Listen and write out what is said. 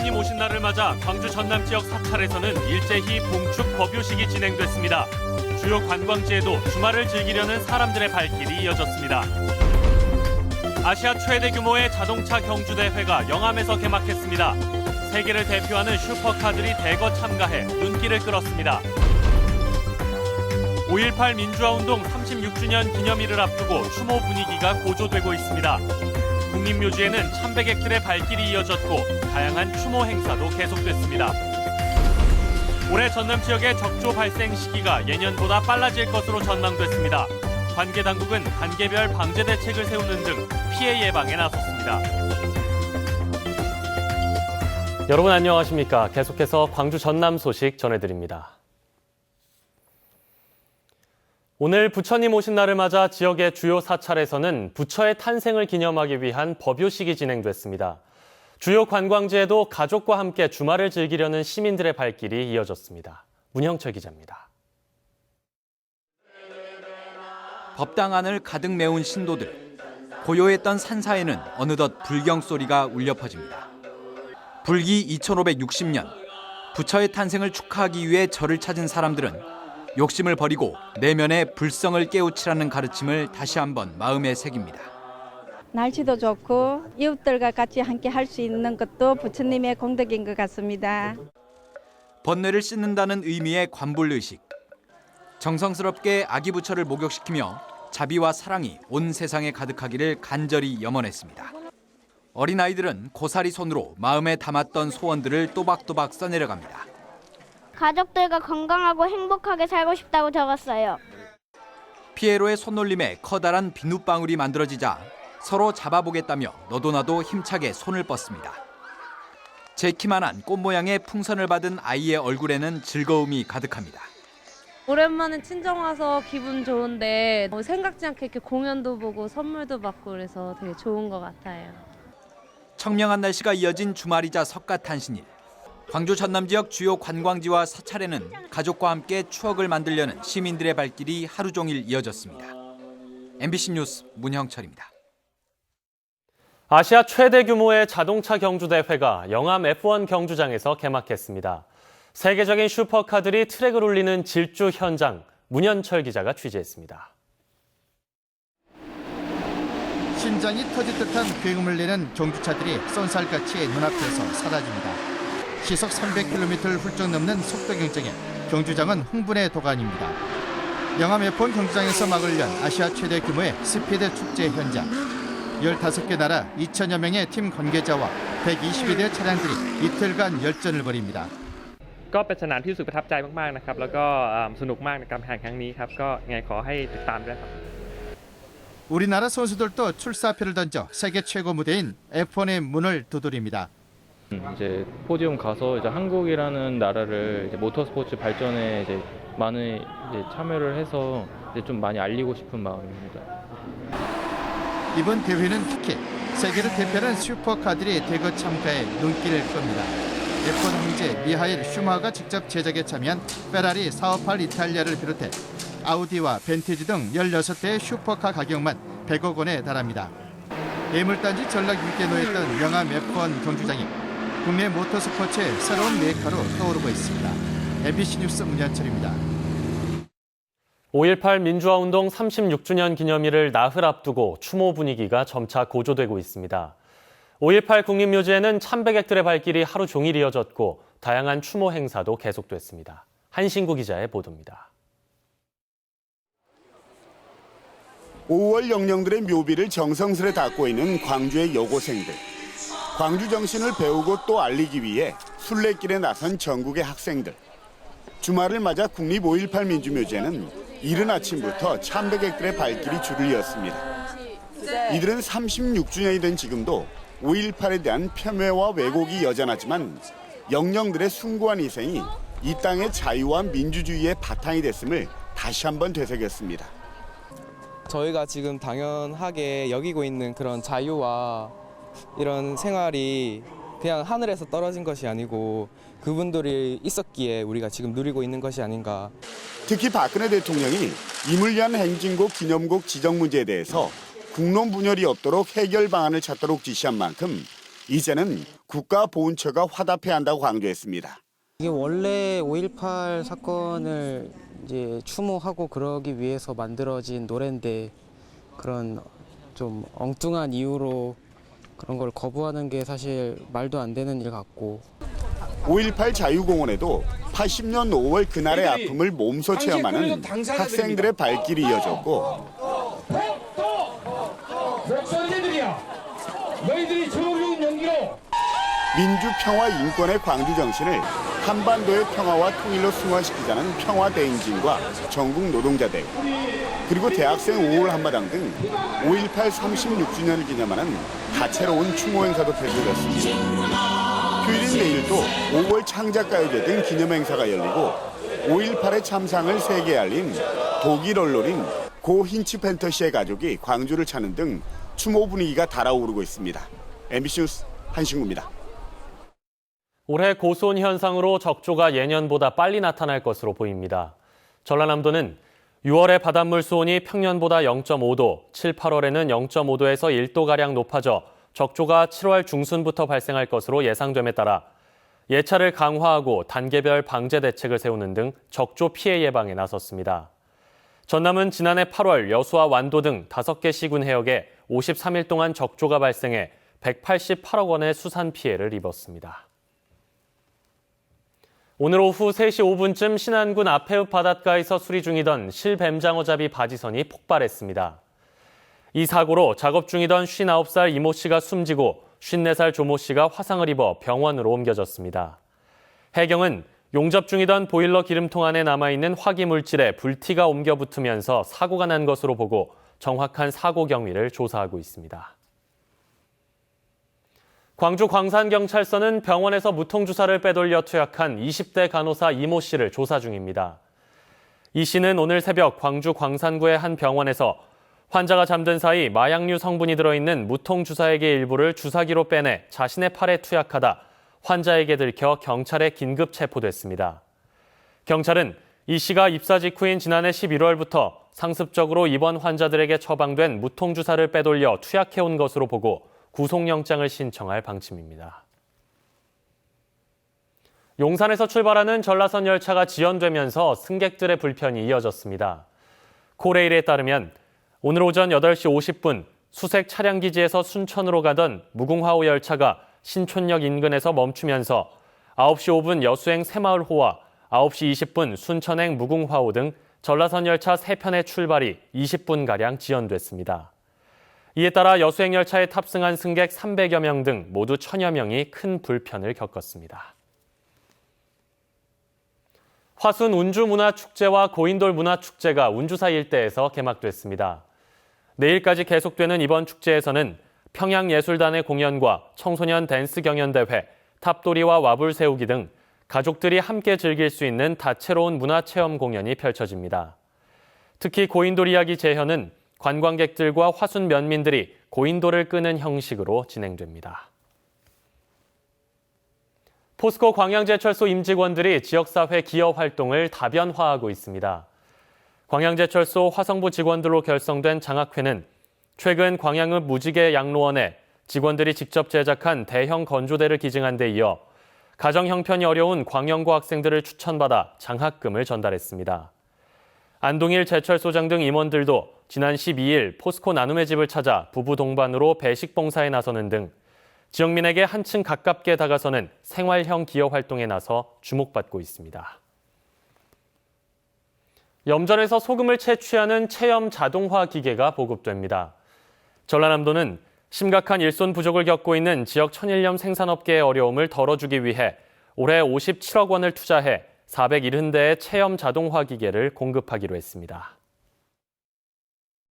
부처님 오신 날을 맞아 광주 전남 지역 사찰에서는 일제히 봉축 법요식이 진행됐습니다. 주요 관광지에도 주말을 즐기려는 사람들의 발길이 이어졌습니다. 아시아 최대 규모의 자동차 경주대회가 영암에서 개막했습니다. 세계를 대표하는 슈퍼카들이 대거 참가해 눈길을 끌었습니다. 5.18 민주화운동 36주년 기념일을 앞두고 추모 분위기가 고조되고 있습니다. 국립묘지에는 참배객들의 발길이 이어졌고 다양한 추모 행사도 계속됐습니다. 올해 전남 지역의 적조 발생 시기가 예년보다 빨라질 것으로 전망됐습니다. 관계 당국은 단계별 방제 대책을 세우는 등 피해 예방에 나섰습니다. 여러분 안녕하십니까? 계속해서 광주 전남 소식 전해드립니다. 오늘 부처님 오신 날을 맞아 지역의 주요 사찰에서는 부처의 탄생을 기념하기 위한 법요식이 진행됐습니다. 주요 관광지에도 가족과 함께 주말을 즐기려는 시민들의 발길이 이어졌습니다. 문형철 기자입니다. 법당안을 가득 메운 신도들. 고요했던 산사에는 어느덧 불경 소리가 울려 퍼집니다. 불기 2560년, 부처의 탄생을 축하하기 위해 절을 찾은 사람들은 욕심을 버리고 내면의 불성을 깨우치라는 가르침을 다시 한번 마음에 새깁니다. 날씨도 좋고 이웃들과 같이 함께 할 수 있는 것도 부처님의 공덕인 것 같습니다. 번뇌를 씻는다는 의미의 관불의식. 정성스럽게 아기 부처를 목욕시키며 자비와 사랑이 온 세상에 가득하기를 간절히 염원했습니다. 어린아이들은 고사리 손으로 마음에 담았던 소원들을 또박또박 써내려갑니다. 가족들과 건강하고 행복하게 살고 싶다고 적었어요. 피에로의 손놀림에 커다란 비눗방울이 만들어지자 서로 잡아보겠다며 너도 나도 힘차게 손을 뻗습니다. 제 키만한 꽃 모양의 풍선을 받은 아이의 얼굴에는 즐거움이 가득합니다. 오랜만에 친정 와서 기분 좋은데 생각지 않게 이렇게 공연도 보고 선물도 받고 그래서 되게 좋은 것 같아요. 청명한 날씨가 이어진 주말이자 석가탄신일. 광주 전남 지역 주요 관광지와 사찰에는 가족과 함께 추억을 만들려는 시민들의 발길이 하루 종일 이어졌습니다. MBC 뉴스 문형철입니다. 아시아 최대 규모의 자동차 경주대회가 영암 F1 경주장에서 개막했습니다. 세계적인 슈퍼카들이 트랙을 울리는 질주 현장, 문현철 기자가 취재했습니다. 심장이 터질 듯한 굉음을 내는 경주차들이 쏜살같이 눈앞에서 사라집니다. 시속 300km를 훌쩍 넘는 속도 경쟁에 경주장은 흥분의 도가니입니다. 영암 F1 경주장에서 막을 연 아시아 최대 규모의 스피드 축제 현장. 15개 나라 2천여 명의 팀 관계자와 120여 대 차량들이 이틀간 열전을 벌입니다. ก็เป็นสนามที่รู้สึกประทับใจมากๆนะครับแล้วก็สนุกมากในการแข่งครั้งนี้ครับก็ยังไงขอให้ติดตามด้วยครับ 우리나라 선수들도 출사표를 던져 세계 최고 무대인 F1의 문을 두드립니다. 이제 포디움 가서 이제 한국이라는 나라를 이제 모터스포츠 발전에 이제 많은 이제 참여를 해서 이제 좀 많이 알리고 싶은 마음입니다. 이번 대회는 특히 세계를 대표하는 슈퍼카들이 대거 참가해 눈길을 끕니다. F1 황제 미하엘 슈마하가 직접 제작에 참여한 페라리 458 이탈리아를 비롯해 아우디와 벤티지 등 16대의 슈퍼카 가격만 100억 원에 달합니다. 예물단지 전락 위기에 놓였던 영암 F1 경주장이 국내 모터스포츠의 새로운 메카로 떠오르고 있습니다. MBC 뉴스 문현철입니다. 5.18 민주화운동 36주년 기념일을 나흘 앞두고 추모 분위기가 점차 고조되고 있습니다. 5.18 국립묘지에는 참배객들의 발길이 하루 종일 이어졌고 다양한 추모 행사도 계속됐습니다. 한신구 기자의 보도입니다. 5월 영령들의 묘비를 정성스레 닦고 있는 광주의 여고생들. 광주 정신을 배우고 또 알리기 위해 순례길에 나선 전국의 학생들. 주말을 맞아 국립 5.18 민주묘지에는 이른 아침부터 참배객들의 발길이 줄을 이었습니다. 이들은 36주년이 된 지금도 5.18에 대한 폄훼와 왜곡이 여전하지만 영령들의 숭고한 희생이 이 땅의 자유와 민주주의의 바탕이 됐음을 다시 한번 되새겼습니다. 저희가 지금 당연하게 여기고 있는 그런 자유와 이런 생활이 그냥 하늘에서 떨어진 것이 아니고 그분들이 있었기에 우리가 지금 누리고 있는 것이 아닌가. 특히 박근혜 대통령이 임을 위한 행진곡 기념곡 지정 문제에 대해서 국론 분열이 없도록 해결 방안을 찾도록 지시한 만큼 이제는 국가보훈처가 화답해야 한다고 강조했습니다. 이게 원래 5.18 사건을 이제 추모하고 그러기 위해서 만들어진 노래인데 그런 좀 엉뚱한 이유로 그런 걸 거부하는 게 사실 말도 안 되는 일 같고 5.18 자유공원에도 80년 5월 그날의 아픔을 몸소 체험하는 학생들의 발길이 이어졌고 너희들이 저울용 연기로 민주, 평화, 인권의 광주 정신을 한반도의 평화와 통일로 승화시키자는 평화대행진과 전국 노동자대회, 그리고 대학생 5월 한마당 등 5.18 36주년을 기념하는 다채로운 추모 행사도 펼쳐졌습니다. 휴일인 내일도 5월 창작가요제 등 기념 행사가 열리고 5.18의 참상을 세계에 알린 독일 언론인 고 힌치 펜터시의 가족이 광주를 찾는 등 추모 분위기가 달아오르고 있습니다. MBC 뉴스 한신구입니다. 올해 고수온 현상으로 적조가 예년보다 빨리 나타날 것으로 보입니다. 전라남도는 6월에 바닷물 수온이 평년보다 0.5도, 7, 8월에는 0.5도에서 1도가량 높아져 적조가 7월 중순부터 발생할 것으로 예상됨에 따라 예차를 강화하고 단계별 방제 대책을 세우는 등 적조 피해 예방에 나섰습니다. 전남은 지난해 8월 여수와 완도 등 5개 시군 해역에 53일 동안 적조가 발생해 188억 원의 수산 피해를 입었습니다. 오늘 오후 3시 5분쯤 신안군 앞해읍 바닷가에서 수리 중이던 실뱀장어잡이 바지선이 폭발했습니다. 이 사고로 작업 중이던 59살 이모 씨가 숨지고 54살 조모 씨가 화상을 입어 병원으로 옮겨졌습니다. 해경은 용접 중이던 보일러 기름통 안에 남아있는 화기물질에 불티가 옮겨 붙으면서 사고가 난 것으로 보고 정확한 사고 경위를 조사하고 있습니다. 광주 광산경찰서는 병원에서 무통주사를 빼돌려 투약한 20대 간호사 이모 씨를 조사 중입니다. 이 씨는 오늘 새벽 광주 광산구의 한 병원에서 환자가 잠든 사이 마약류 성분이 들어있는 무통주사액의 일부를 주사기로 빼내 자신의 팔에 투약하다 환자에게 들켜 경찰에 긴급 체포됐습니다. 경찰은 이 씨가 입사 직후인 지난해 11월부터 상습적으로 입원 환자들에게 처방된 무통주사를 빼돌려 투약해온 것으로 보고 구속영장을 신청할 방침입니다. 용산에서 출발하는 전라선 열차가 지연되면서 승객들의 불편이 이어졌습니다. 코레일에 따르면 오늘 오전 8시 50분 수색 차량기지에서 순천으로 가던 무궁화호 열차가 신촌역 인근에서 멈추면서 9시 5분 여수행 새마을호와 9시 20분 순천행 무궁화호 등 전라선 열차 3편의 출발이 20분가량 지연됐습니다. 이에 따라 여수행 열차에 탑승한 승객 300여 명 등 모두 1000여 명이 큰 불편을 겪었습니다. 화순 운주문화축제와 고인돌 문화축제가 운주사 일대에서 개막됐습니다. 내일까지 계속되는 이번 축제에서는 평양예술단의 공연과 청소년 댄스 경연대회, 탑돌이와 와불 세우기 등 가족들이 함께 즐길 수 있는 다채로운 문화체험 공연이 펼쳐집니다. 특히 고인돌 이야기 재현은 관광객들과 화순 면민들이 고인돌을 끄는 형식으로 진행됩니다. 포스코 광양제철소 임직원들이 지역사회 기여 활동을 다변화하고 있습니다. 광양제철소 화성부 직원들로 결성된 장학회는 최근 광양읍 무지개 양로원에 직원들이 직접 제작한 대형 건조대를 기증한 데 이어 가정 형편이 어려운 광영고 학생들을 추천받아 장학금을 전달했습니다. 안동일 제철소장 등 임원들도 지난 12일 포스코 나눔의 집을 찾아 부부 동반으로 배식 봉사에 나서는 등 지역민에게 한층 가깝게 다가서는 생활형 기여 활동에 나서 주목받고 있습니다. 염전에서 소금을 채취하는 체험 자동화 기계가 보급됩니다. 전라남도는 심각한 일손 부족을 겪고 있는 지역 천일염 생산업계의 어려움을 덜어주기 위해 올해 57억 원을 투자해 470대의 체험 자동화 기계를 공급하기로 했습니다.